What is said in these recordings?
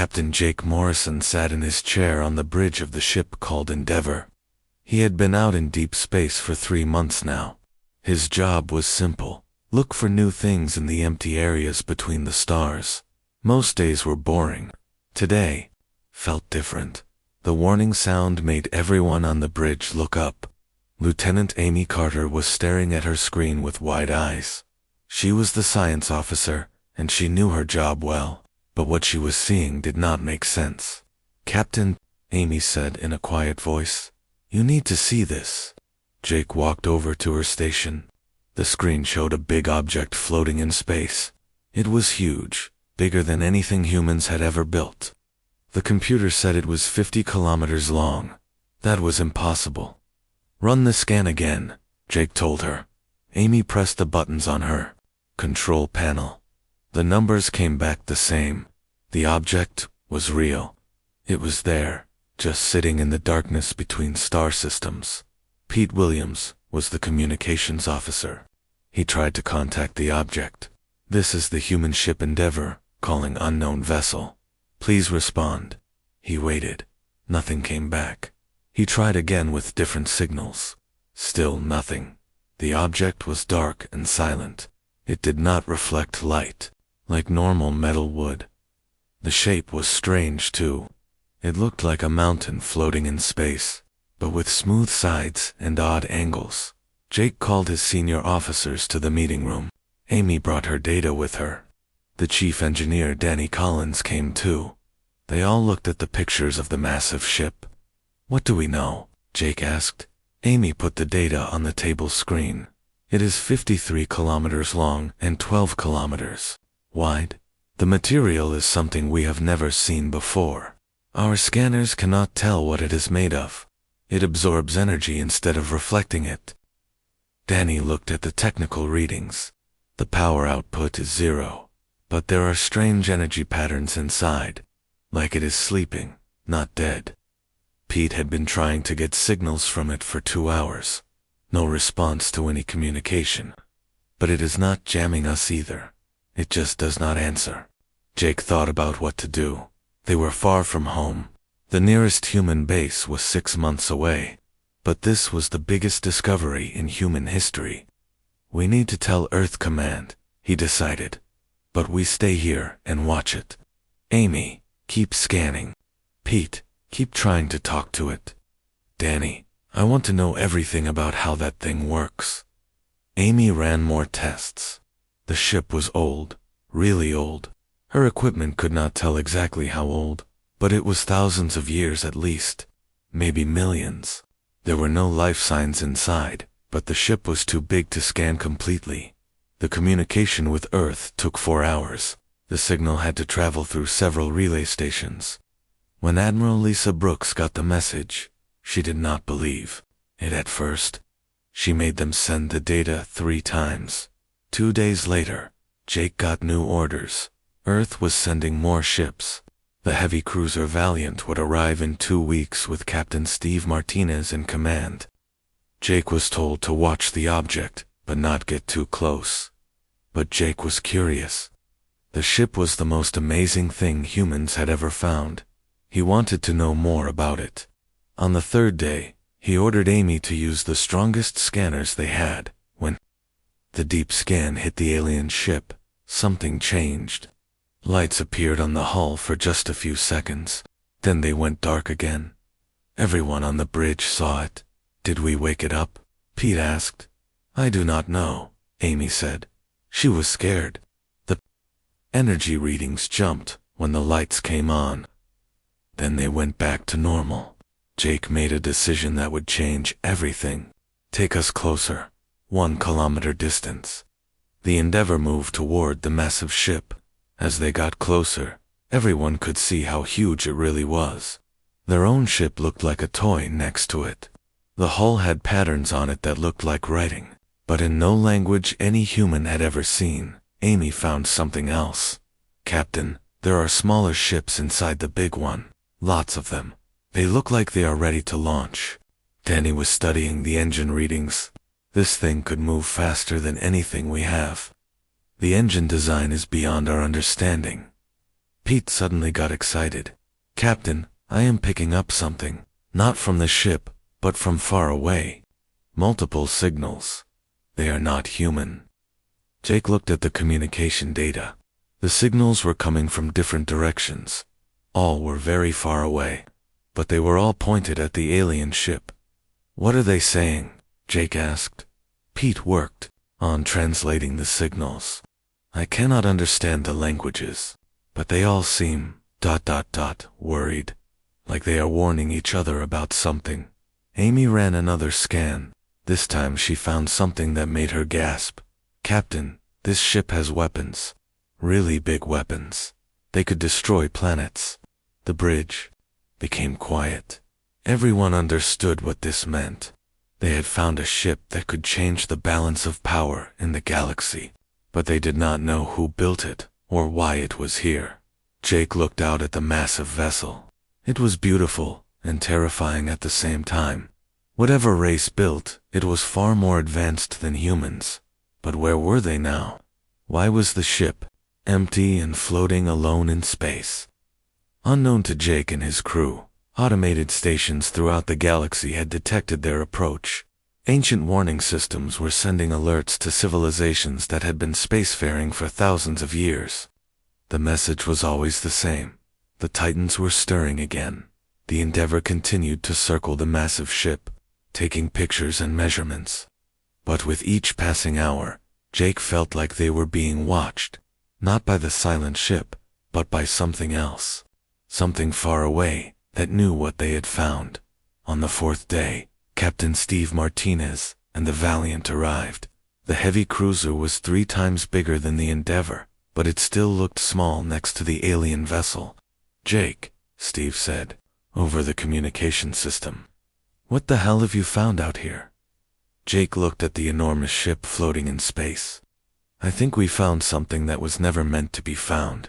Captain Jake Morrison sat in his chair on the bridge of the ship called Endeavour. He had been out in deep space for 3 months now. His job was simple: look for new things in the empty areas between the stars. Most days were boring. Today felt different. The warning sound made everyone on the bridge look up. Lieutenant Amy Carter was staring at her screen with wide eyes. She was the science officer, and she knew her job well, but what she was seeing did not make sense. "Captain," Amy said in a quiet voice, "you need to see this." Jake walked over to her station. The screen showed a big object floating in space. It was huge, bigger than anything humans had ever built. The computer said it was 50 kilometers long. That was impossible. "Run the scan again," Jake told her. Amy pressed the buttons on her control panel. The numbers came back the same. The object was real. It was there, just sitting in the darkness between star systems. Pete Williams was the communications officer. He tried to contact the object. "This is the human ship Endeavour, calling unknown vessel. Please respond." He waited. Nothing came back. He tried again with different signals. Still nothing. The object was dark and silent. It did not reflect light, like normal metal would. The shape was strange too. It looked like a mountain floating in space, but with smooth sides and odd angles. Jake called his senior officers to the meeting room. Amy brought her data with her. The chief engineer, Danny Collins, came too. They all looked at the pictures of the massive ship. "What do we know?" Jake asked. Amy put the data on the table screen. "It is 53 kilometers long and 12 kilometers wide. The material is something we have never seen before. Our scanners cannot tell what it is made of. It absorbs energy instead of reflecting it." Danny looked at the technical readings. The power output is 0, but there are strange energy patterns inside, like it is sleeping, not dead. Pete had been trying to get signals from it for 2 hours. No response to any communication. But it is not jamming us either. It just does not answer. Jake thought about what to do. They were far from home. The nearest human base was 6 months away. But this was the biggest discovery in human history. "We need to tell Earth Command," he decided. "But we stay here and watch it. Amy, keep scanning. Pete, keep trying to talk to it. Danny, I want to know everything about how that thing works." Amy ran more tests. The ship was old, really old. Her equipment could not tell exactly how old, but it was thousands of years at least, maybe millions. There were no life signs inside, but the ship was too big to scan completely. The communication with Earth took 4 hours. The signal had to travel through several relay stations. When Admiral Lisa Brooks got the message, she did not believe it at first. She made them send the data 3 times. 2 days later, Jake got new orders. Earth was sending more ships. The heavy cruiser Valiant would arrive in 2 weeks with Captain Steve Martinez in command. Jake was told to watch the object, but not get too close. But Jake was curious. The ship was the most amazing thing humans had ever found. He wanted to know more about it. On the 3rd day, he ordered Amy to use the strongest scanners they had. When the deep scan hit the alien ship, something changed. Lights appeared on the hull for just a few seconds. Then they went dark again. Everyone on the bridge saw it. "Did we wake it up?" Pete asked. "I do not know," Amy said. She was scared. The energy readings jumped when the lights came on. Then they went back to normal. Jake made a decision that would change everything. "Take us closer." 1 kilometer distance. The Endeavour moved toward the massive ship. As they got closer, everyone could see how huge it really was. Their own ship looked like a toy next to it. The hull had patterns on it that looked like writing, but in no language any human had ever seen. Amy found something else. "Captain, there are smaller ships inside the big one. Lots of them. They look like they are ready to launch." Danny was studying the engine readings. "This thing could move faster than anything we have. The engine design is beyond our understanding." Pete suddenly got excited. "Captain, I am picking up something. Not from the ship, but from far away. Multiple signals. They are not human." Jake looked at the communication data. The signals were coming from different directions. All were very far away, but they were all pointed at the alien ship. "What are they saying?" Jake asked. Pete worked on translating the signals. "I cannot understand the languages, but they all seem ... worried, like they are warning each other about something." Amy ran another scan. This time she found something that made her gasp. "Captain, this ship has weapons. Really big weapons. They could destroy planets." The bridge became quiet. Everyone understood what this meant. They had found a ship that could change the balance of power in the galaxy, but they did not know who built it or why it was here. Jake looked out at the massive vessel. It was beautiful and terrifying at the same time. Whatever race built, it was far more advanced than humans. But where were they now? Why was the ship empty and floating alone in space? Unknown to Jake and his crew, automated stations throughout the galaxy had detected their approach. Ancient warning systems were sending alerts to civilizations that had been spacefaring for thousands of years. The message was always the same. The Titans were stirring again. The Endeavor continued to circle the massive ship, taking pictures and measurements. But with each passing hour, Jake felt like they were being watched, not by the silent ship, but by something else. Something far away that knew what they had found. On the fourth day, Captain Steve Martinez and the Valiant arrived. The heavy cruiser was 3 times bigger than the Endeavor, but it still looked small next to the alien vessel. "Jake," Steve said, over the communication system, "what the hell have you found out here?" Jake looked at the enormous ship floating in space. "I think we found something that was never meant to be found."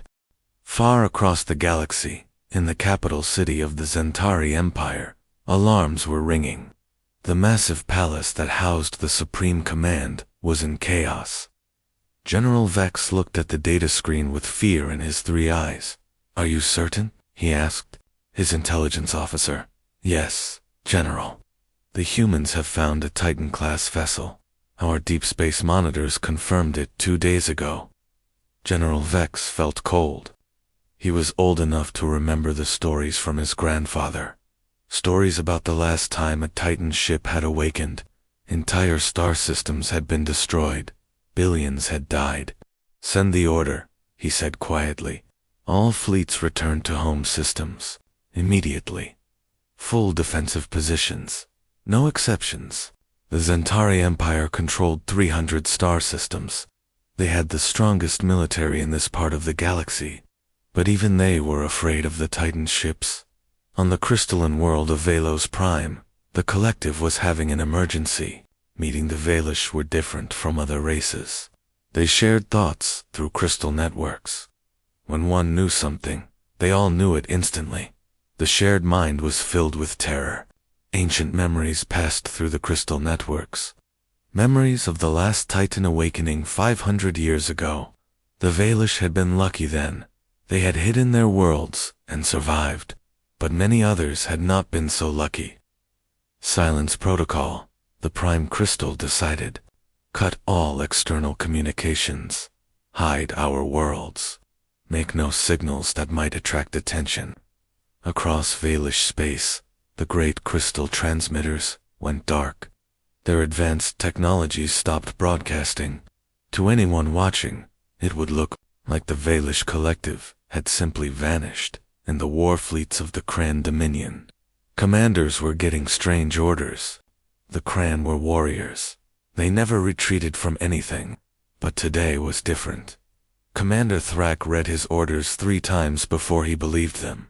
Far across the galaxy, in the capital city of the Zentari Empire, alarms were ringing. The massive palace that housed the Supreme Command was in chaos. General Vex looked at the data screen with fear in his 3 eyes. "Are you certain?" he asked his intelligence officer. "Yes, General. The humans have found a Titan-class vessel. Our deep space monitors confirmed it 2 days ago." General Vex felt cold. He was old enough to remember the stories from his grandfather. Stories about the last time a Titan ship had awakened. Entire star systems had been destroyed. Billions had died. "Send the order," he said quietly. "All fleets return to home systems. Immediately. Full defensive positions. No exceptions." The Zentari Empire controlled 300 star systems. They had the strongest military in this part of the galaxy. But even they were afraid of the Titan ships. On the crystalline world of Velos Prime, the collective was having an emergency. Meeting the Velish were different from other races. They shared thoughts through crystal networks. When one knew something, they all knew it instantly. The shared mind was filled with terror. Ancient memories passed through the crystal networks. Memories of the last Titan awakening 500 years ago. The Velish had been lucky then. They had hidden their worlds and survived. But many others had not been so lucky. Silence protocol, the Prime Crystal decided. Cut all external communications. Hide our worlds. Make no signals that might attract attention. Across Velish space, the great crystal transmitters went dark. Their advanced technologies stopped broadcasting. To anyone watching, it would look like the Velish collective had simply vanished in the war fleets of the Kran Dominion. Commanders were getting strange orders. The Kran were warriors. They never retreated from anything. But today was different. Commander Thrak read his orders 3 times before he believed them.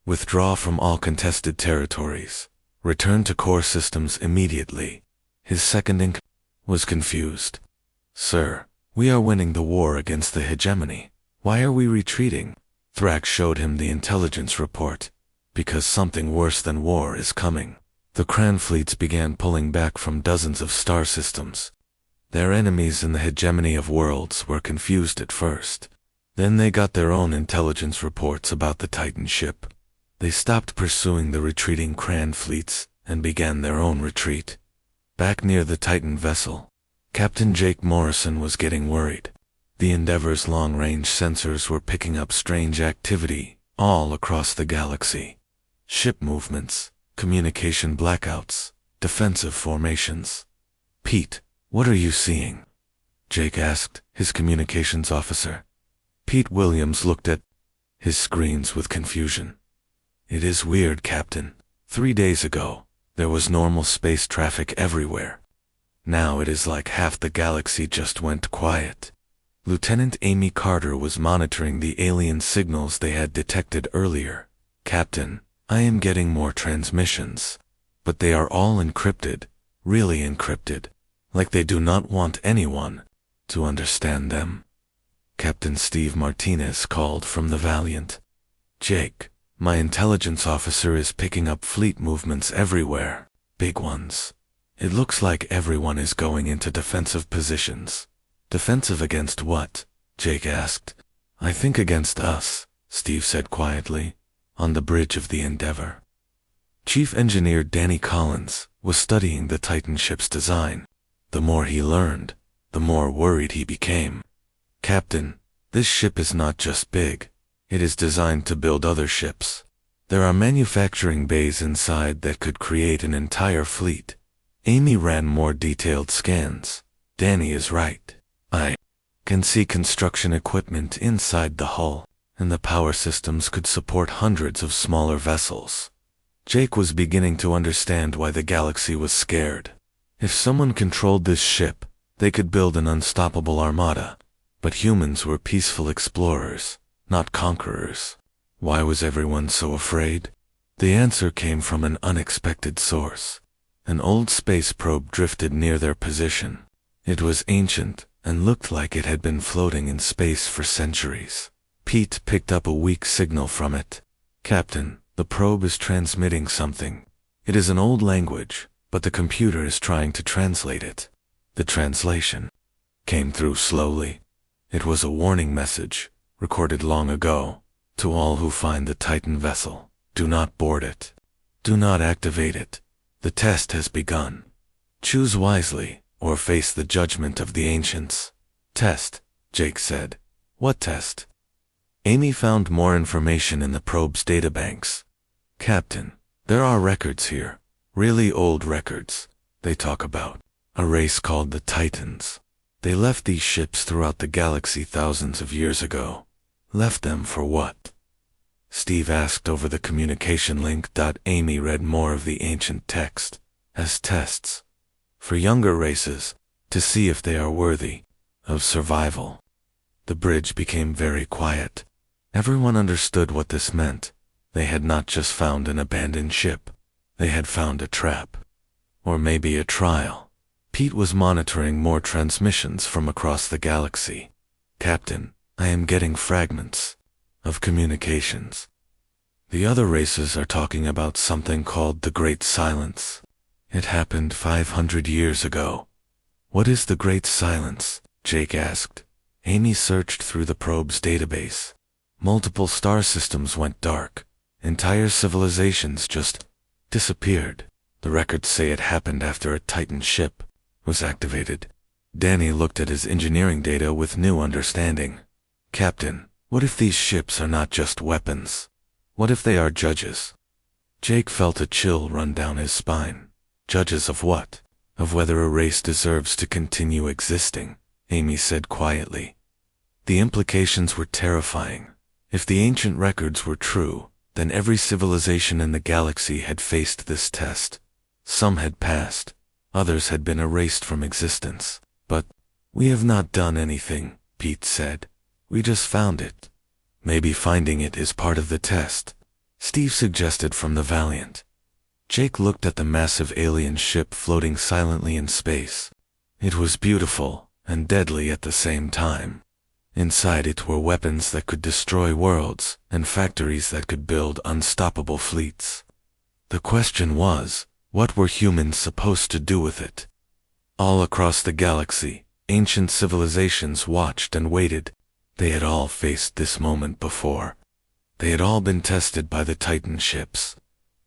Withdraw from all contested territories. Return to core systems immediately. His second was confused. "Sir, we are winning the war against the hegemony. Why are we retreating?" Thrak showed him the intelligence report. "Because something worse than war is coming." The Kran fleets began pulling back from dozens of star systems. Their enemies in the hegemony of worlds were confused at first. Then they got their own intelligence reports about the Titan ship. They stopped pursuing the retreating Cran fleets and began their own retreat. Back near the Titan vessel, Captain Jake Morrison was getting worried. The Endeavor's long-range sensors were picking up strange activity all across the galaxy. Ship movements, communication blackouts, defensive formations. "Pete, what are you seeing?" Jake asked his communications officer. Pete Williams looked at his screens with confusion. "It is weird, Captain. 3 days ago, there was normal space traffic everywhere. Now it is like half the galaxy just went quiet." Lieutenant Amy Carter was monitoring the alien signals they had detected earlier. "Captain, I am getting more transmissions, but they are all encrypted, really encrypted, like they do not want anyone to understand them." Captain Steve Martinez called from the Valiant. "Jake, my intelligence officer is picking up fleet movements everywhere, big ones. It looks like everyone is going into defensive positions." "Defensive against what?" Jake asked. "I think against us," Steve said quietly, "on the bridge of the Endeavor." Chief Engineer Danny Collins was studying the Titan ship's design. The more he learned, the more worried he became. "Captain, this ship is not just big. It is designed to build other ships. There are manufacturing bays inside that could create an entire fleet." Amy ran more detailed scans. "Danny is right. I can see construction equipment inside the hull, and the power systems could support hundreds of smaller vessels." Jake was beginning to understand why the galaxy was scared. If someone controlled this ship, they could build an unstoppable armada. But humans were peaceful explorers, not conquerors. Why was everyone so afraid? The answer came from an unexpected source. An old space probe drifted near their position. It was ancient and looked like it had been floating in space for centuries. Pete picked up a weak signal from it. "Captain, the probe is transmitting something. It is an old language, but the computer is trying to translate it." The translation came through slowly. It was a warning message, recorded long ago. "To all who find the Titan vessel, do not board it. Do not activate it. The test has begun. Choose wisely, or face the judgment of the ancients." "Test," Jake said. "What test?" Amy found more information in the probe's databanks. "Captain, there are records here, really old records. They talk about a race called the Titans. They left these ships throughout the galaxy thousands of years ago. Left them for what?" Steve asked over the communication link. Amy read more of the ancient text. "As tests. For younger races, to see if they are worthy of survival." The bridge became very quiet. Everyone understood what this meant. They had not just found an abandoned ship. They had found a trap. Or maybe a trial. Pete was monitoring more transmissions from across the galaxy. "Captain, I am getting fragments of communications. The other races are talking about something called the Great Silence. It happened 500 years ago." "What is the Great Silence?" Jake asked. Amy searched through the probe's database. Multiple star systems went dark. Entire civilizations just disappeared. The records say it happened after a Titan ship was activated. Danny looked at his engineering data with new understanding. "Captain, what if these ships are not just weapons? What if they are judges?" Jake felt a chill run down his spine. "Judges of what?" "Of whether a race deserves to continue existing," Amy said quietly. The implications were terrifying. If the ancient records were true, then every civilization in the galaxy had faced this test. Some had passed, others had been erased from existence. "But we have not done anything," Pete said. "We just found it." "Maybe finding it is part of the test," Steve suggested from the Valiant. Jake looked at the massive alien ship floating silently in space. It was beautiful and deadly at the same time. Inside it were weapons that could destroy worlds and factories that could build unstoppable fleets. The question was, what were humans supposed to do with it? All across the galaxy, ancient civilizations watched and waited. They had all faced this moment before. They had all been tested by the Titan ships.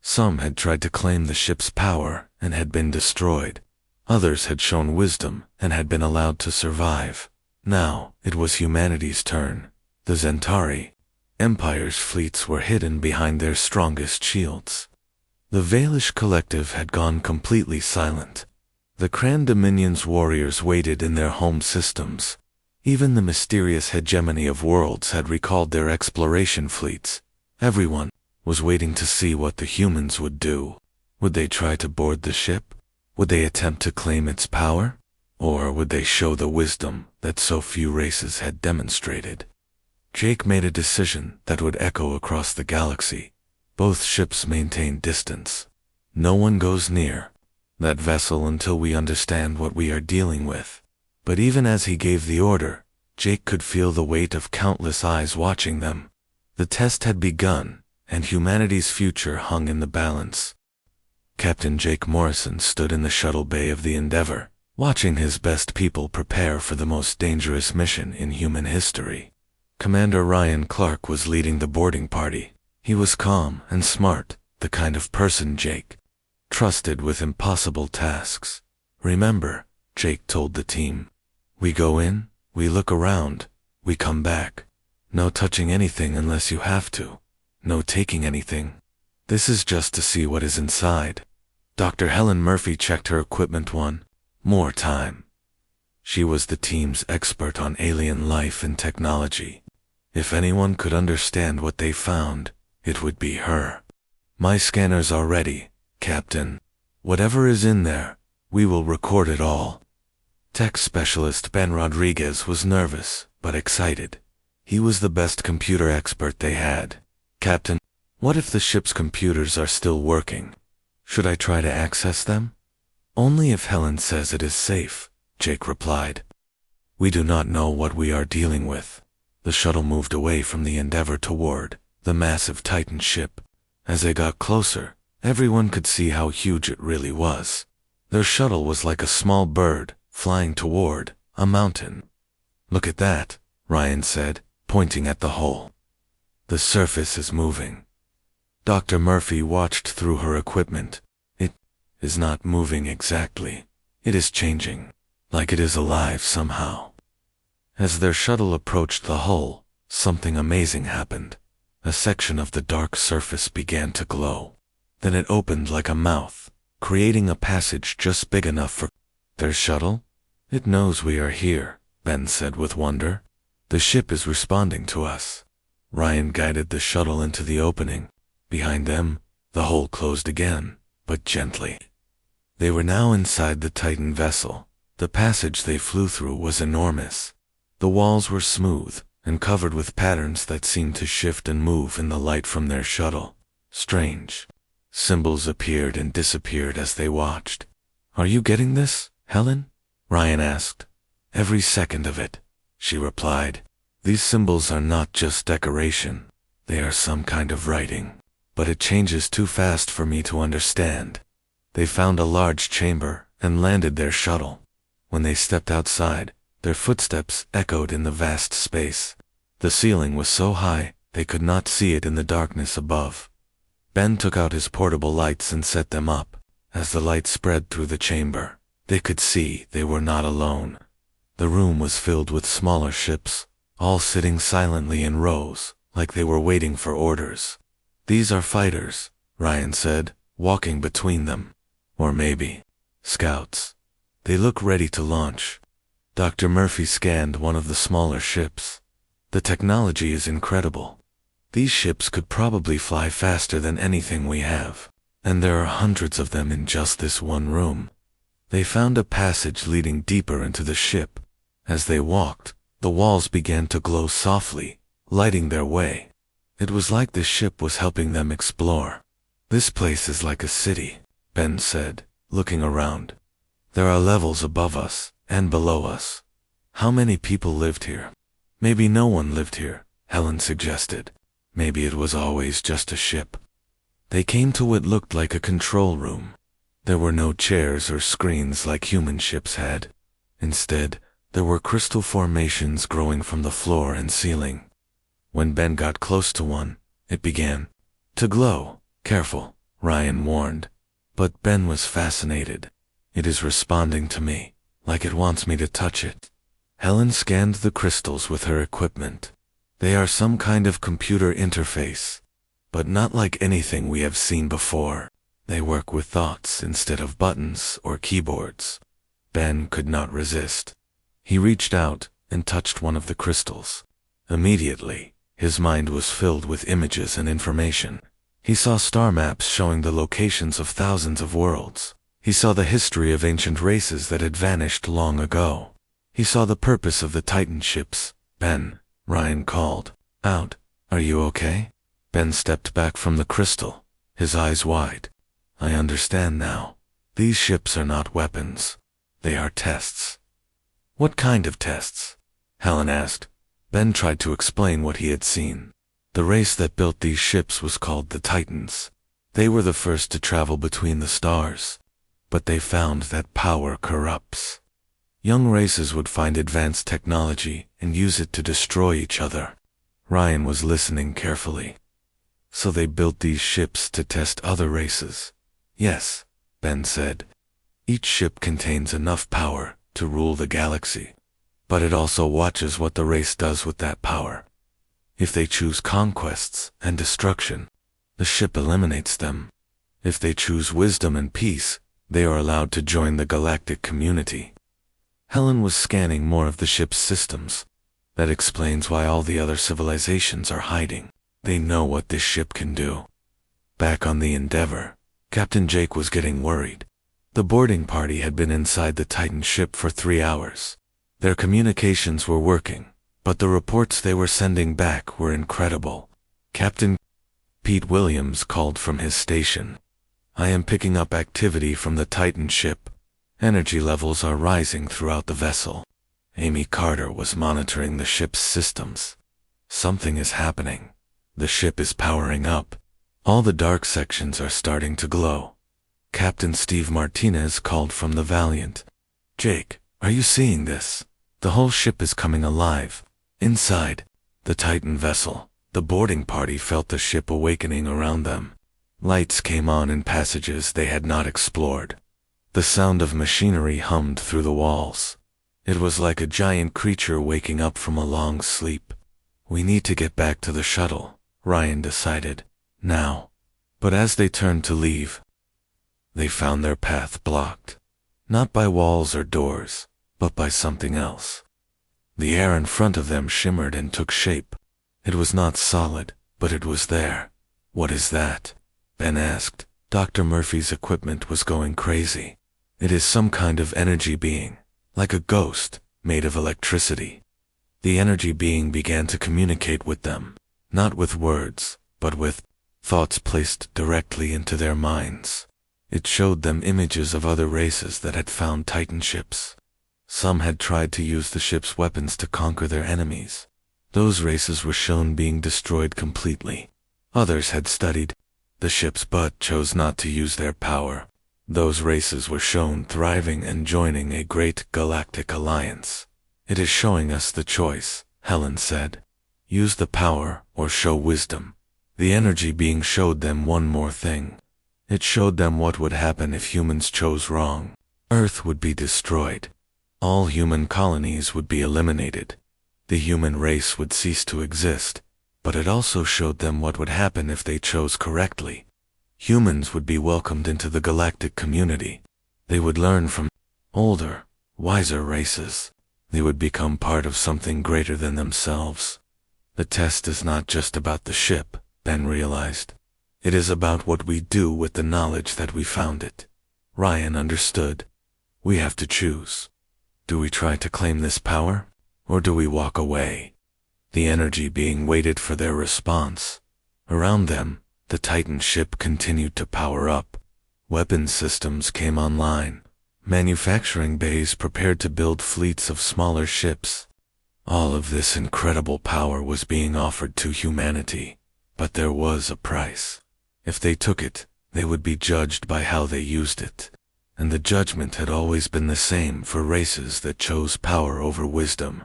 Some had tried to claim the ship's power and had been destroyed. Others had shown wisdom and had been allowed to survive. Now, it was humanity's turn. The Centauri Empire's fleets were hidden behind their strongest shields. The Valish collective had gone completely silent. The Cran Dominion's warriors waited in their home systems. Even the mysterious hegemony of worlds had recalled their exploration fleets. Everyone was waiting to see what the humans would do. Would they try to board the ship? Would they attempt to claim its power? Or would they show the wisdom that so few races had demonstrated? Jake made a decision that would echo across the galaxy. Both ships maintain distance. No one goes near that vessel until we understand what we are dealing with. But even as he gave the order, Jake could feel the weight of countless eyes watching them. The test had begun, and humanity's future hung in the balance. Captain Jake Morrison stood in the shuttle bay of the Endeavor, watching his best people prepare for the most dangerous mission in human history. Commander Ryan Clark was leading the boarding party. He was calm and smart, the kind of person Jake trusted with impossible tasks. "Remember," Jake told the team, "we go in, we look around, we come back. No touching anything unless you have to. No taking anything. This is just to see what is inside." Dr. Helen Murphy checked her equipment one more time. She was the team's expert on alien life and technology. If anyone could understand what they found, it would be her. "My scanners are ready, Captain. Whatever is in there, we will record it all." Tech specialist Ben Rodriguez was nervous, but excited. He was the best computer expert they had. "Captain, what if the ship's computers are still working? Should I try to access them?" "Only if Helen says it is safe," Jake replied. "We do not know what we are dealing with." The shuttle moved away from the Endeavor toward the massive Titan ship. As they got closer, everyone could see how huge it really was. Their shuttle was like a small bird flying toward a mountain. "Look at that," Ryan said, pointing at the hole. "The surface is moving." Dr. Murphy watched through her equipment. "It is not moving exactly. It is changing, like it is alive somehow." As their shuttle approached the hull, something amazing happened. A section of the dark surface began to glow. Then it opened like a mouth, creating a passage just big enough for their shuttle. "It knows we are here," Ben said with wonder. "The ship is responding to us." Ryan guided the shuttle into the opening. Behind them, the hole closed again, but gently. They were now inside the Titan vessel. The passage they flew through was enormous. The walls were smooth and covered with patterns that seemed to shift and move in the light from their shuttle. Strange symbols appeared and disappeared as they watched. "Are you getting this, Helen?" Ryan asked. "Every second of it," she replied. "These symbols are not just decoration. They are some kind of writing. But it changes too fast for me to understand." They found a large chamber and landed their shuttle. When they stepped outside, their footsteps echoed in the vast space. The ceiling was so high, they could not see it in the darkness above. Ben took out his portable lights and set them up. As the light spread through the chamber, they could see they were not alone. The room was filled with smaller ships, all sitting silently in rows, like they were waiting for orders. "These are fighters," Ryan said, walking between them. "Or maybe scouts. They look ready to launch." Dr. Murphy scanned one of the smaller ships. "The technology is incredible. These ships could probably fly faster than anything we have. And there are hundreds of them in just this one room." They found a passage leading deeper into the ship. As they walked, the walls began to glow softly, lighting their way. It was like the ship was helping them explore. "This place is like a city," Ben said, looking around. "There are levels above us and below us. How many people lived here?" "Maybe no one lived here," Helen suggested. "Maybe it was always just a ship." They came to what looked like a control room. There were no chairs or screens like human ships had. Instead, There were crystal formations growing from the floor and ceiling. When Ben got close to one, it began to glow. Careful, Ryan warned. But Ben was fascinated. It is responding to me, like it wants me to touch it. Helen scanned the crystals with her equipment. They are some kind of computer interface, but not like anything we have seen before. They work with thoughts instead of buttons or keyboards. Ben could not resist. He reached out and touched one of the crystals. Immediately, his mind was filled with images and information. He saw star maps showing the locations of thousands of worlds. He saw the history of ancient races that had vanished long ago. He saw the purpose of the Titan ships. Ben, Ryan called out, "Are you okay?" Ben stepped back from the crystal, his eyes wide. "I understand now. These ships are not weapons. They are tests." "What kind of tests?" Helen asked. Ben tried to explain what he had seen. The race that built these ships was called the Titans. They were the first to travel between the stars. But they found that power corrupts. Young races would find advanced technology and use it to destroy each other. Ryan was listening carefully. "So they built these ships to test other races?" "Yes," Ben said. "Each ship contains enough power to rule the galaxy. But it also watches what the race does with that power. If they choose conquests and destruction, the ship eliminates them. If they choose wisdom and peace, they are allowed to join the galactic community." Helen was scanning more of the ship's systems. "That explains why all the other civilizations are hiding. They know what this ship can do." Back on the Endeavor, Captain Jake was getting worried. The boarding party had been inside the Titan ship for 3 hours. Their communications were working, but the reports they were sending back were incredible. Captain Pete Williams called from his station. "I am picking up activity from the Titan ship. Energy levels are rising throughout the vessel." Amy Carter was monitoring the ship's systems. "Something is happening. The ship is powering up. All the dark sections are starting to glow." Captain Steve Martinez called from the Valiant. "Jake, are you seeing this? The whole ship is coming alive." Inside the Titan vessel, the boarding party felt the ship awakening around them. Lights came on in passages they had not explored. The sound of machinery hummed through the walls. It was like a giant creature waking up from a long sleep. "We need to get back to the shuttle," Ryan decided. "Now." But as they turned to leave, they found their path blocked. Not by walls or doors, but by something else. The air in front of them shimmered and took shape. It was not solid, but it was there. "What is that?" Ben asked. Dr. Murphy's equipment was going crazy. "It is some kind of energy being, like a ghost, made of electricity." The energy being began to communicate with them, not with words, but with thoughts placed directly into their minds. It showed them images of other races that had found Titan ships. Some had tried to use the ship's weapons to conquer their enemies. Those races were shown being destroyed completely. Others had studied the ships but chose not to use their power. Those races were shown thriving and joining a great galactic alliance. "It is showing us the choice," Helen said. "Use the power or show wisdom." The energy being showed them one more thing. It showed them what would happen if humans chose wrong. Earth would be destroyed. All human colonies would be eliminated. The human race would cease to exist. But it also showed them what would happen if they chose correctly. Humans would be welcomed into the galactic community. They would learn from older, wiser races. They would become part of something greater than themselves. The test is not just about the ship, Ben realized. It is about what we do with the knowledge that we found it. Ryan understood. We have to choose. Do we try to claim this power, or do we walk away? The energy being waited for their response. Around them, the Titan ship continued to power up. Weapon systems came online. Manufacturing bays prepared to build fleets of smaller ships. All of this incredible power was being offered to humanity, but there was a price. If they took it, they would be judged by how they used it. and the judgment had always been the same for races that chose power over wisdom.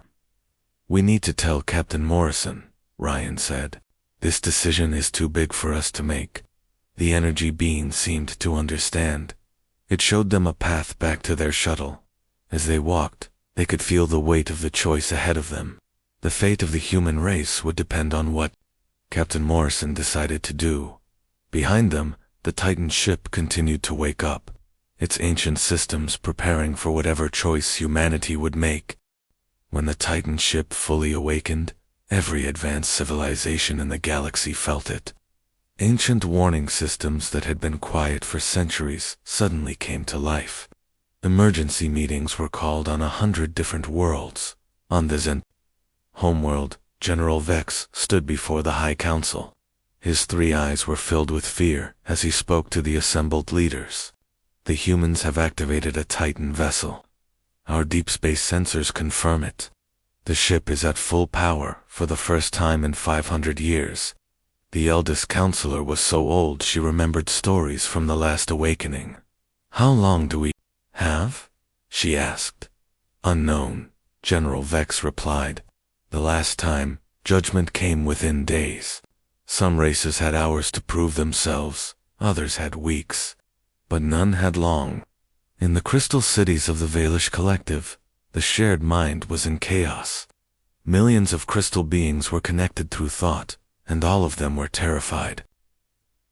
"We need to tell Captain Morrison," Ryan said. "This decision is too big for us to make." The energy being seemed to understand. It showed them a path back to their shuttle. As they walked, they could feel the weight of the choice ahead of them. The fate of the human race would depend on what Captain Morrison decided to do. Behind them, the Titan ship continued to wake up, its ancient systems preparing for whatever choice humanity would make. When the Titan ship fully awakened, every advanced civilization in the galaxy felt it. Ancient warning systems that had been quiet for centuries suddenly came to life. Emergency meetings were called on 100 different worlds. On the Zen homeworld, General Vex stood before the High Council. His 3 eyes were filled with fear as he spoke to the assembled leaders. "The humans have activated a Titan vessel. Our deep space sensors confirm it. The ship is at full power for the first time in 500 years. The eldest counselor was so old she remembered stories from the last awakening. "How long do we have?" she asked. "Unknown," General Vex replied. "The last time, judgment came within days. Some races had hours to prove themselves, others had weeks, but none had long." In the crystal cities of the Valish Collective, the shared mind was in chaos. Millions of crystal beings were connected through thought, and all of them were terrified.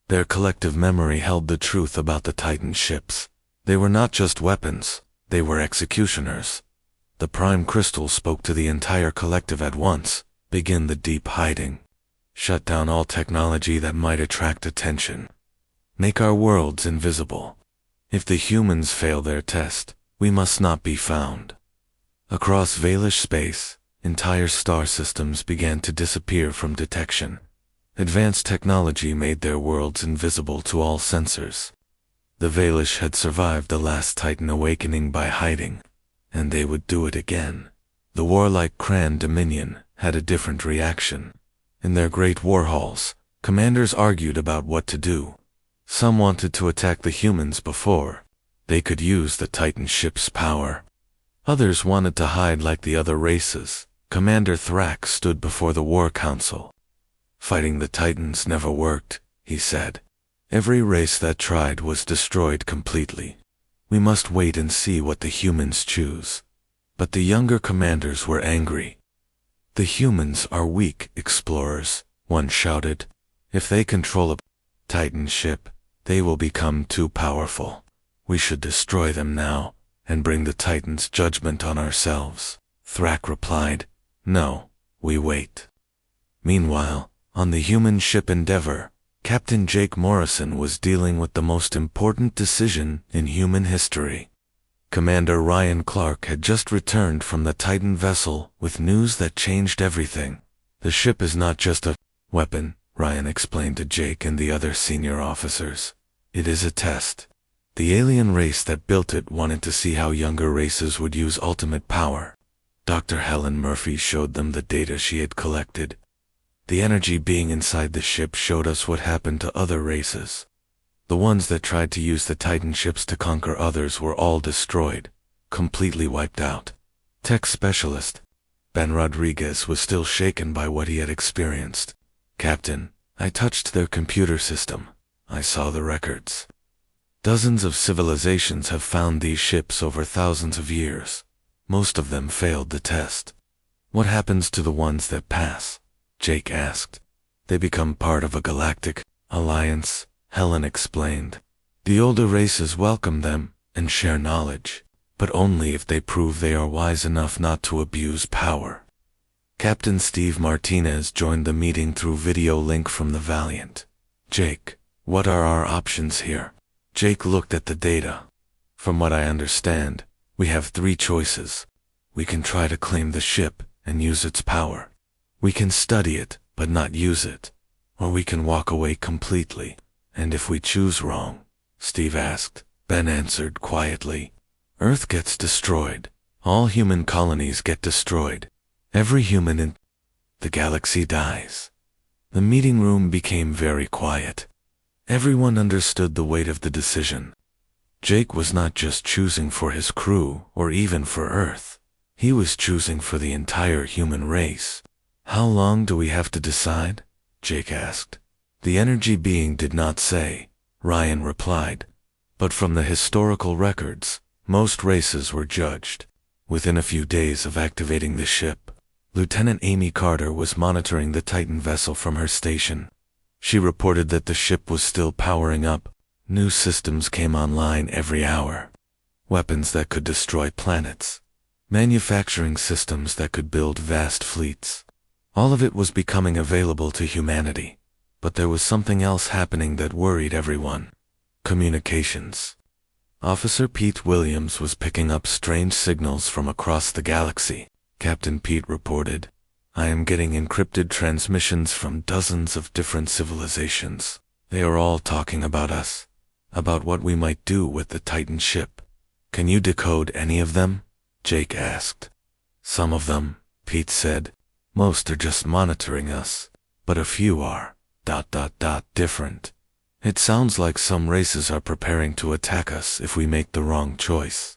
Their collective memory held the truth about the Titan ships. They were not just weapons, they were executioners. The prime crystal spoke to the entire collective at once. "Begin the deep hiding. Shut down all technology that might attract attention. Make our worlds invisible. If the humans fail their test, we must not be found." Across Valish space, entire star systems began to disappear from detection. Advanced technology made their worlds invisible to all sensors. The Valish had survived the last Titan awakening by hiding, and they would do it again. The warlike Kran Dominion had a different reaction. In their great war halls, commanders argued about what to do. Some wanted to attack the humans before they could use the Titan ship's power. Others wanted to hide like the other races. Commander Thrak stood before the War Council. "Fighting the Titans never worked," he said. "Every race that tried was destroyed completely. We must wait and see what the humans choose." But the younger commanders were angry. "The humans are weak explorers," one shouted. "If they control a Titan ship, they will become too powerful. We should destroy them now and bring the Titan's judgment on ourselves." Thrak replied, "No, we wait." Meanwhile, on the human ship Endeavor, Captain Jake Morrison was dealing with the most important decision in human history. Commander Ryan Clark had just returned from the Titan vessel with news that changed everything. "The ship is not just a weapon," Ryan explained to Jake and the other senior officers. "It is a test. The alien race that built it wanted to see how younger races would use ultimate power. Dr. Helen Murphy showed them the data she had collected. The energy being inside the ship showed us what happened to other races. The ones that tried to use the Titan ships to conquer others were all destroyed, completely wiped out." Tech specialist Ben Rodriguez was still shaken by what he had experienced. "Captain, I touched their computer system. I saw the records. Dozens of civilizations have found these ships over thousands of years. Most of them failed the test." "What happens to the ones that pass?" Jake asked. "They become part of a galactic alliance," Helen explained. "The older races welcome them and share knowledge, but only if they prove they are wise enough not to abuse power." Captain Steve Martinez joined the meeting through video link from the Valiant. "Jake, what are our options here?" Jake looked at the data. "From what I understand, we have 3 choices. We can try to claim the ship and use its power. We can study it, but not use it. Or we can walk away completely." "And if we choose wrong?" Steve asked. Ben answered quietly. "Earth gets destroyed. All human colonies get destroyed. Every human in the galaxy dies." The meeting room became very quiet. Everyone understood the weight of the decision. Jake was not just choosing for his crew or even for Earth. He was choosing for the entire human race. How long do we have to decide? Jake asked. The energy being did not say, Ryan replied. But from the historical records, most races were judged. Within a few days of activating the ship, Lieutenant Amy Carter was monitoring the Titan vessel from her station. She reported that the ship was still powering up. New systems came online every hour. Weapons that could destroy planets. Manufacturing systems that could build vast fleets. All of it was becoming available to humanity. But there was something else happening that worried everyone. Communications. Officer Pete Williams was picking up strange signals from across the galaxy. Captain Pete reported, I am getting encrypted transmissions from dozens of different civilizations. They are all talking about us, about what we might do with the Titan ship. Can you decode any of them? Jake asked. Some of them, Pete said. Most are just monitoring us, but a few are, different. It sounds like some races are preparing to attack us if we make the wrong choice.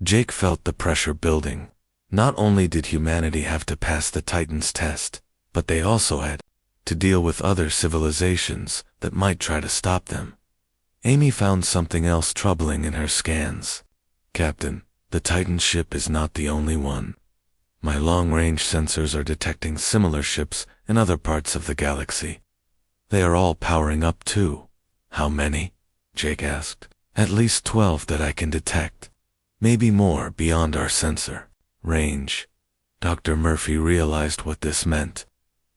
Jake felt the pressure building. Not only did humanity have to pass the Titan's test, but they also had to deal with other civilizations that might try to stop them. Amy found something else troubling in her scans. Captain, the Titan ship is not the only one. My long-range sensors are detecting similar ships in other parts of the galaxy. They are all powering up too. How many? Jake asked. At least 12 that I can detect. Maybe more beyond our sensor range. Dr. Murphy realized what this meant.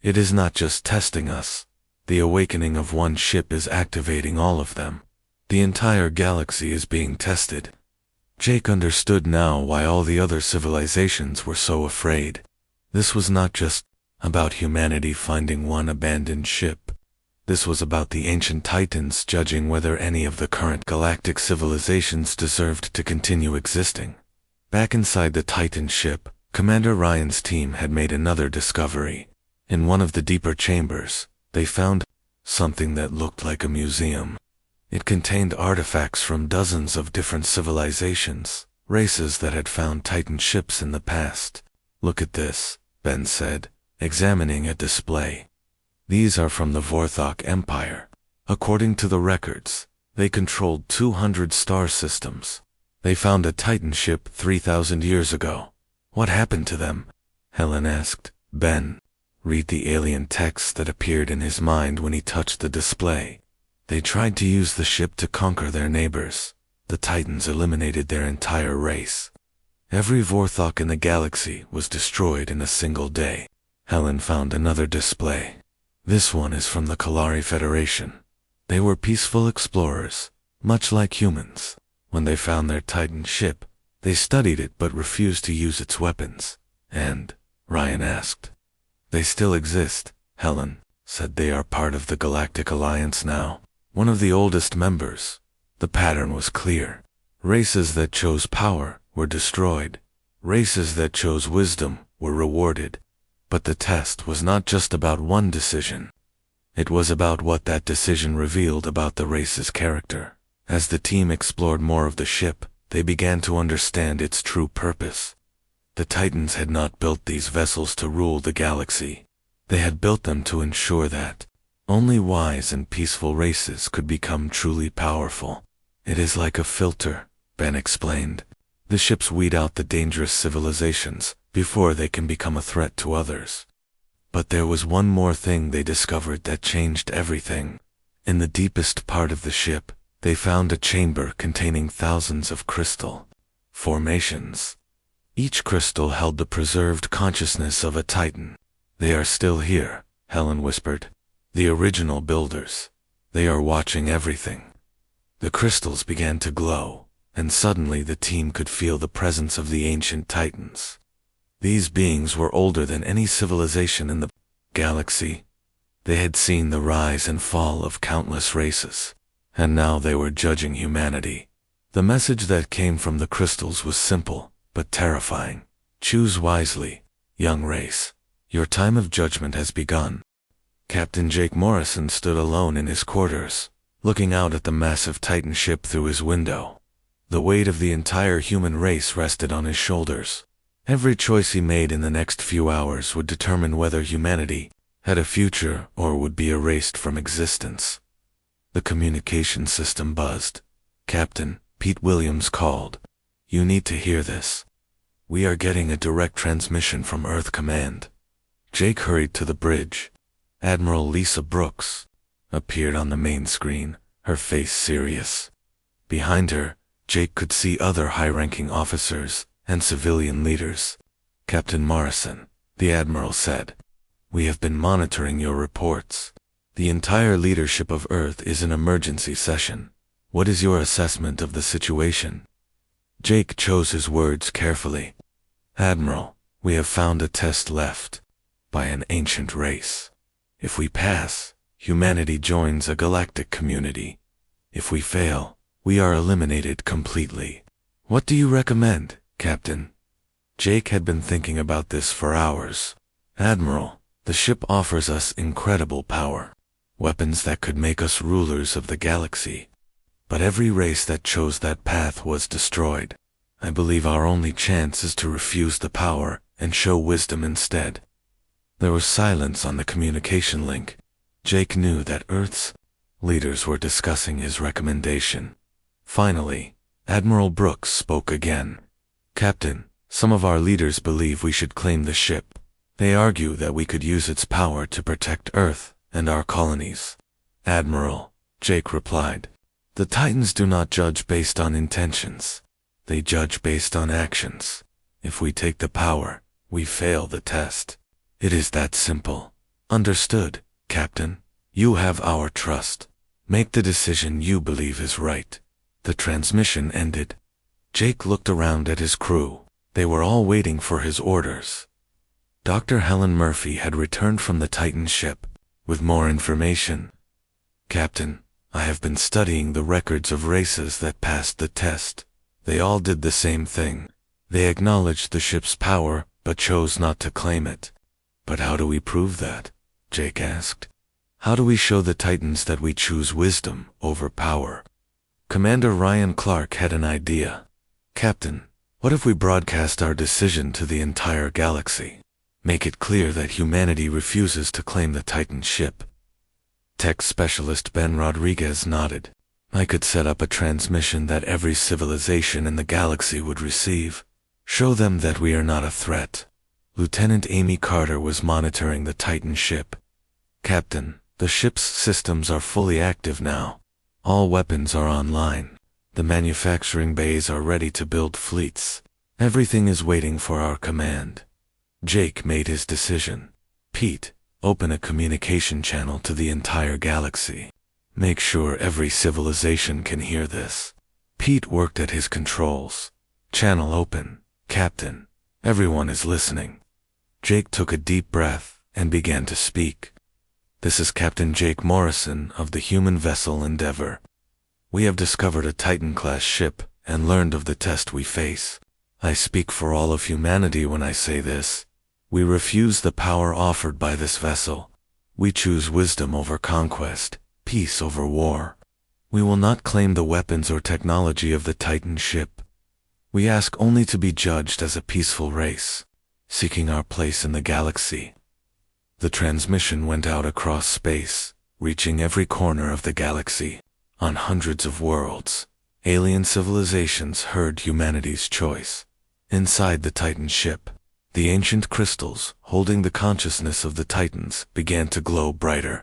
It is not just testing us. The awakening of one ship is activating all of them. The entire galaxy is being tested. Jake understood now why all the other civilizations were so afraid. This was not just about humanity finding one abandoned ship. This was about the ancient Titans judging whether any of the current galactic civilizations deserved to continue existing. Back inside the Titan ship, Commander Ryan's team had made another discovery. In one of the deeper chambers, they found something that looked like a museum. It contained artifacts from dozens of different civilizations, races that had found Titan ships in the past. Look at this, Ben said, examining a display. These are from the Vorthok Empire. According to the records, they controlled 200 star systems. They found a Titan ship 3,000 years ago. What happened to them? Helen asked. Ben, read the alien text that appeared in his mind when he touched the display. They tried to use the ship to conquer their neighbors. The Titans eliminated their entire race. Every Vorthok in the galaxy was destroyed in a single day. Helen found another display. This one is from the Kalari Federation. They were peaceful explorers, much like humans. When they found their Titan ship, they studied it but refused to use its weapons. And, Ryan asked, they still exist, Helen said. They are part of the Galactic Alliance now. One of the oldest members. The pattern was clear. Races that chose power were destroyed. Races that chose wisdom were rewarded. But the test was not just about one decision. It was about what that decision revealed about the race's character. As the team explored more of the ship, they began to understand its true purpose. The Titans had not built these vessels to rule the galaxy. They had built them to ensure that only wise and peaceful races could become truly powerful. It is like a filter, Ben explained. The ships weed out the dangerous civilizations before they can become a threat to others. But there was one more thing they discovered that changed everything. In the deepest part of the ship, they found a chamber containing thousands of crystal formations. Each crystal held the preserved consciousness of a Titan. They are still here, Helen whispered. The original builders. They are watching everything. The crystals began to glow, and suddenly the team could feel the presence of the ancient Titans. These beings were older than any civilization in the galaxy. They had seen the rise and fall of countless races, and now they were judging humanity. The message that came from the crystals was simple, but terrifying. Choose wisely, young race. Your time of judgment has begun. Captain Jake Morrison stood alone in his quarters, looking out at the massive Titan ship through his window. The weight of the entire human race rested on his shoulders. Every choice he made in the next few hours would determine whether humanity had a future or would be erased from existence. The communication system buzzed. Captain, Pete Williams called. You need to hear this. We are getting a direct transmission from Earth Command. Jake hurried to the bridge. Admiral Lisa Brooks appeared on the main screen, her face serious. Behind her, Jake could see other high-ranking officers and civilian leaders. Captain Morrison, the Admiral said, we have been monitoring your reports. The entire leadership of Earth is in emergency session. What is your assessment of the situation? Jake chose his words carefully. Admiral, we have found a test left by an ancient race. If we pass, humanity joins a galactic community. If we fail, we are eliminated completely. What do you recommend, Captain? Jake had been thinking about this for hours. Admiral, the ship offers us incredible power, weapons that could make us rulers of the galaxy. But every race that chose that path was destroyed. I believe our only chance is to refuse the power and show wisdom instead. There was silence on the communication link. Jake knew that Earth's leaders were discussing his recommendation. Finally, Admiral Brooks spoke again. Captain, some of our leaders believe we should claim the ship. They argue that we could use its power to protect Earth and our colonies. Admiral, Jake replied, the Titans do not judge based on intentions. They judge based on actions. If we take the power, we fail the test. It is that simple. Understood, Captain. You have our trust. Make the decision you believe is right. The transmission ended. Jake looked around at his crew. They were all waiting for his orders. Dr. Helen Murphy had returned from the Titan ship with more information. Captain, I have been studying the records of races that passed the test. They all did the same thing. They acknowledged the ship's power, but chose not to claim it. But how do we prove that? Jake asked. How do we show the Titans that we choose wisdom over power? Commander Ryan Clark had an idea. Captain, what if we broadcast our decision to the entire galaxy? Make it clear that humanity refuses to claim the Titan ship. Tech specialist Ben Rodriguez nodded. I could set up a transmission that every civilization in the galaxy would receive. Show them that we are not a threat. Lieutenant Amy Carter was monitoring the Titan ship. Captain, the ship's systems are fully active now. All weapons are online. The manufacturing bays are ready to build fleets. Everything is waiting for our command. Jake made his decision. Pete, open a communication channel to the entire galaxy. Make sure every civilization can hear this. Pete worked at his controls. Channel open, Captain. Everyone is listening. Jake took a deep breath and began to speak. This is Captain Jake Morrison of the human vessel Endeavor. We have discovered a Titan-class ship and learned of the test we face. I speak for all of humanity when I say this. We refuse the power offered by this vessel. We choose wisdom over conquest, peace over war. We will not claim the weapons or technology of the Titan ship. We ask only to be judged as a peaceful race, seeking our place in the galaxy. The transmission went out across space, reaching every corner of the galaxy. On hundreds of worlds, alien civilizations heard humanity's choice. Inside the Titan ship, the ancient crystals, holding the consciousness of the Titans, began to glow brighter.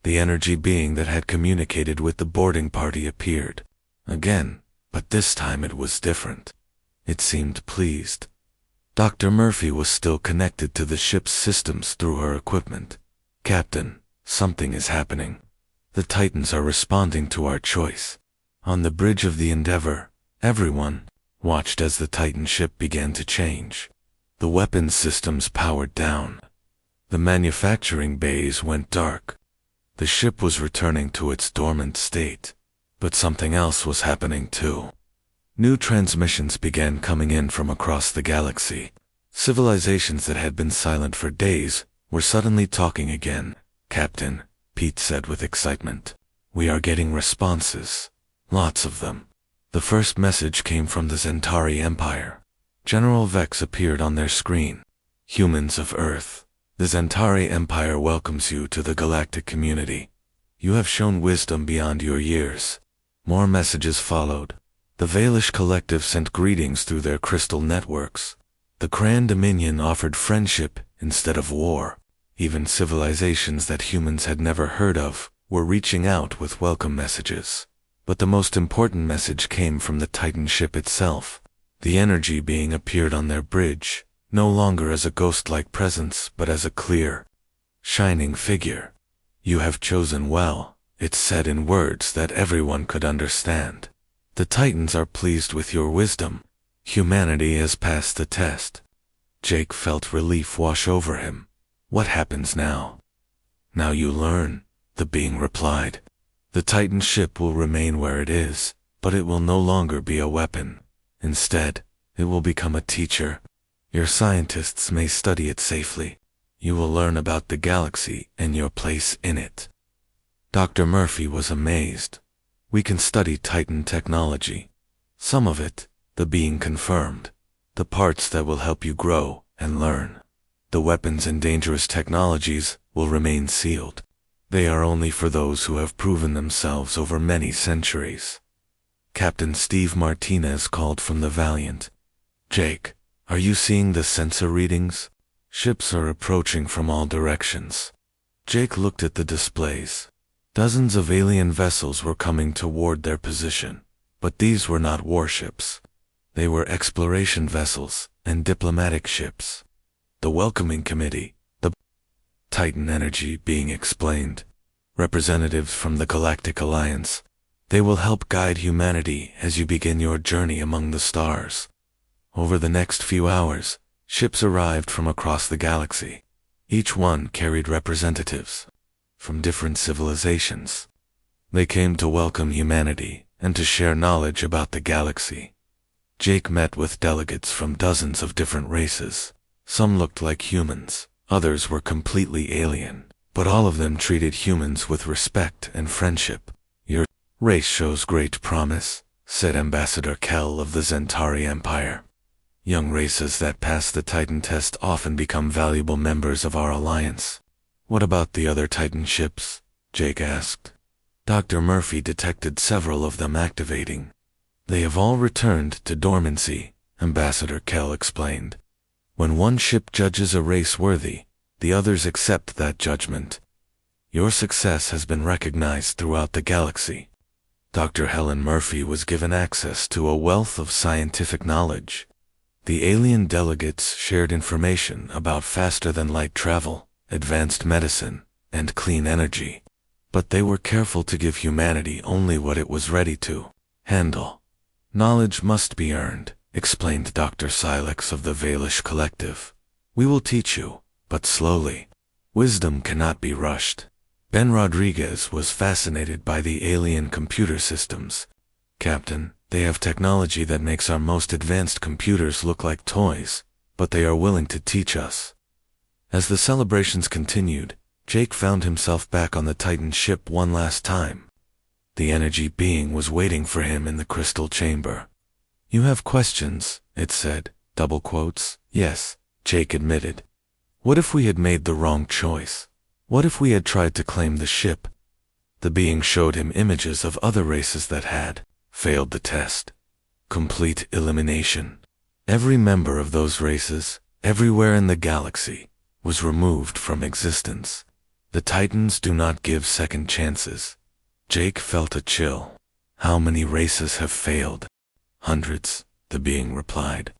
The energy being that had communicated with the boarding party appeared again, but this time it was different. It seemed pleased. Dr. Murphy was still connected to the ship's systems through her equipment. Captain, something is happening. The Titans are responding to our choice. On the bridge of the Endeavor, everyone watched as the Titan ship began to change. The weapons systems powered down. The manufacturing bays went dark. The ship was returning to its dormant state. But something else was happening too. New transmissions began coming in from across the galaxy. Civilizations that had been silent for days were suddenly talking again. Captain, Pete said with excitement, we are getting responses. Lots of them. The first message came from the Zentari Empire. General Vex appeared on their screen. Humans of Earth, the Zentari Empire welcomes you to the galactic community. You have shown wisdom beyond your years. More messages followed. The Valish Collective sent greetings through their crystal networks. The Cran Dominion offered friendship instead of war. Even civilizations that humans had never heard of were reaching out with welcome messages. But the most important message came from the Titan ship itself. The energy being appeared on their bridge, no longer as a ghost-like presence, but as a clear, shining figure. You have chosen well, it said in words that everyone could understand. The Titans are pleased with your wisdom. Humanity has passed the test. Jake felt relief wash over him. What happens now? Now you learn, the being replied. The Titan ship will remain where it is, but it will no longer be a weapon. Instead, it will become a teacher. Your scientists may study it safely. You will learn about the galaxy and your place in it. Dr. Murphy was amazed. We can study Titan technology. Some of it, the being confirmed. The parts that will help you grow and learn. The weapons and dangerous technologies will remain sealed. They are only for those who have proven themselves over many centuries. Captain Steve Martinez called from the Valiant. Jake, are you seeing the sensor readings? Ships are approaching from all directions. Jake looked at the displays. Dozens of alien vessels were coming toward their position, but these were not warships. They were exploration vessels and diplomatic ships. The welcoming committee, the Titan energy being explained. Representatives from the Galactic Alliance. They will help guide humanity as you begin your journey among the stars. Over the next few hours, ships arrived from across the galaxy. Each one carried representatives from different civilizations. They came to welcome humanity and to share knowledge about the galaxy. Jake met with delegates from dozens of different races. Some looked like humans, others were completely alien, but all of them treated humans with respect and friendship. Your race shows great promise, said Ambassador Kell of the Zentari Empire. Young races that pass the Titan test often become valuable members of our alliance. What about the other Titan ships? Jake asked. Dr. Murphy detected several of them activating. They have all returned to dormancy, Ambassador Kell explained. When one ship judges a race worthy, the others accept that judgment. Your success has been recognized throughout the galaxy. Dr. Helen Murphy was given access to a wealth of scientific knowledge. The alien delegates shared information about faster-than-light travel, advanced medicine, and clean energy. But they were careful to give humanity only what it was ready to handle. Knowledge must be earned, explained Dr. Silex of the Valish Collective. We will teach you, but slowly. Wisdom cannot be rushed. Ben Rodriguez was fascinated by the alien computer systems. Captain, they have technology that makes our most advanced computers look like toys, but they are willing to teach us. As the celebrations continued, Jake found himself back on the Titan ship one last time. The energy being was waiting for him in the crystal chamber. You have questions, it said, double quotes. Yes, Jake admitted. What if we had made the wrong choice? What if we had tried to claim the ship? The being showed him images of other races that had failed the test. Complete elimination. Every member of those races, everywhere in the galaxy, was removed from existence. The Titans do not give second chances. Jake felt a chill. How many races have failed? Hundreds, the being replied.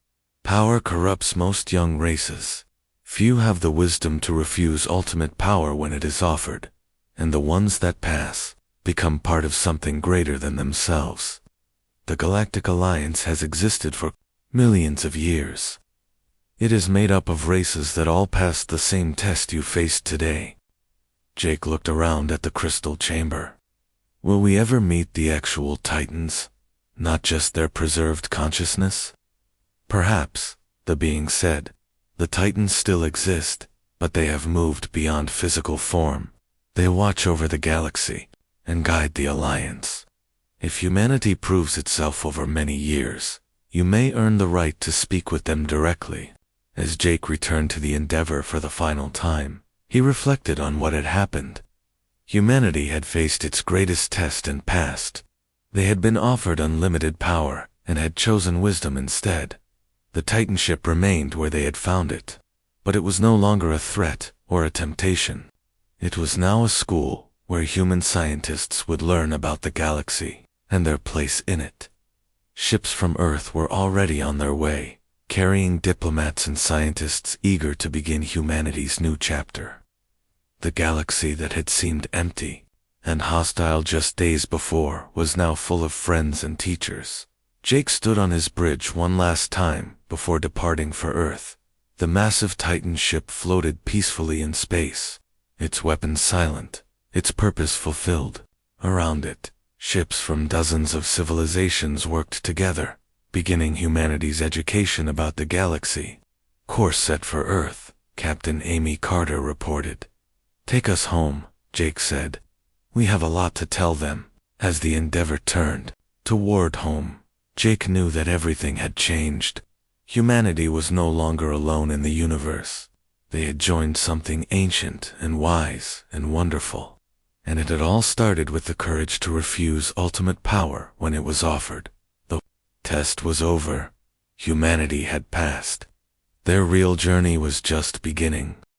Power corrupts most young races. Few have the wisdom to refuse ultimate power when it is offered, and the ones that pass become part of something greater than themselves. The Galactic Alliance has existed for millions of years. It is made up of races that all passed the same test you faced today. Jake looked around at the crystal chamber. Will we ever meet the actual Titans? Not just their preserved consciousness? Perhaps, the being said. The Titans still exist, but they have moved beyond physical form. They watch over the galaxy and guide the Alliance. If humanity proves itself over many years, you may earn the right to speak with them directly. As Jake returned to the Endeavor for the final time, he reflected on what had happened. Humanity had faced its greatest test and passed. They had been offered unlimited power and had chosen wisdom instead. The Titan ship remained where they had found it, but it was no longer a threat or a temptation. It was now a school where human scientists would learn about the galaxy and their place in it. Ships from Earth were already on their way, carrying diplomats and scientists eager to begin humanity's new chapter. The galaxy that had seemed empty and hostile just days before was now full of friends and teachers. Jake stood on his bridge one last time before departing for Earth. The massive Titan ship floated peacefully in space, its weapons silent, its purpose fulfilled. Around it, ships from dozens of civilizations worked together, beginning humanity's education about the galaxy. Course set for Earth, Captain Amy Carter reported. "Take us home," Jake said. "We have a lot to tell them." As the Endeavor turned toward home, Jake knew that everything had changed. Humanity was no longer alone in the universe. They had joined something ancient and wise and wonderful. And it had all started with the courage to refuse ultimate power when it was offered. The test was over. Humanity had passed. Their real journey was just beginning.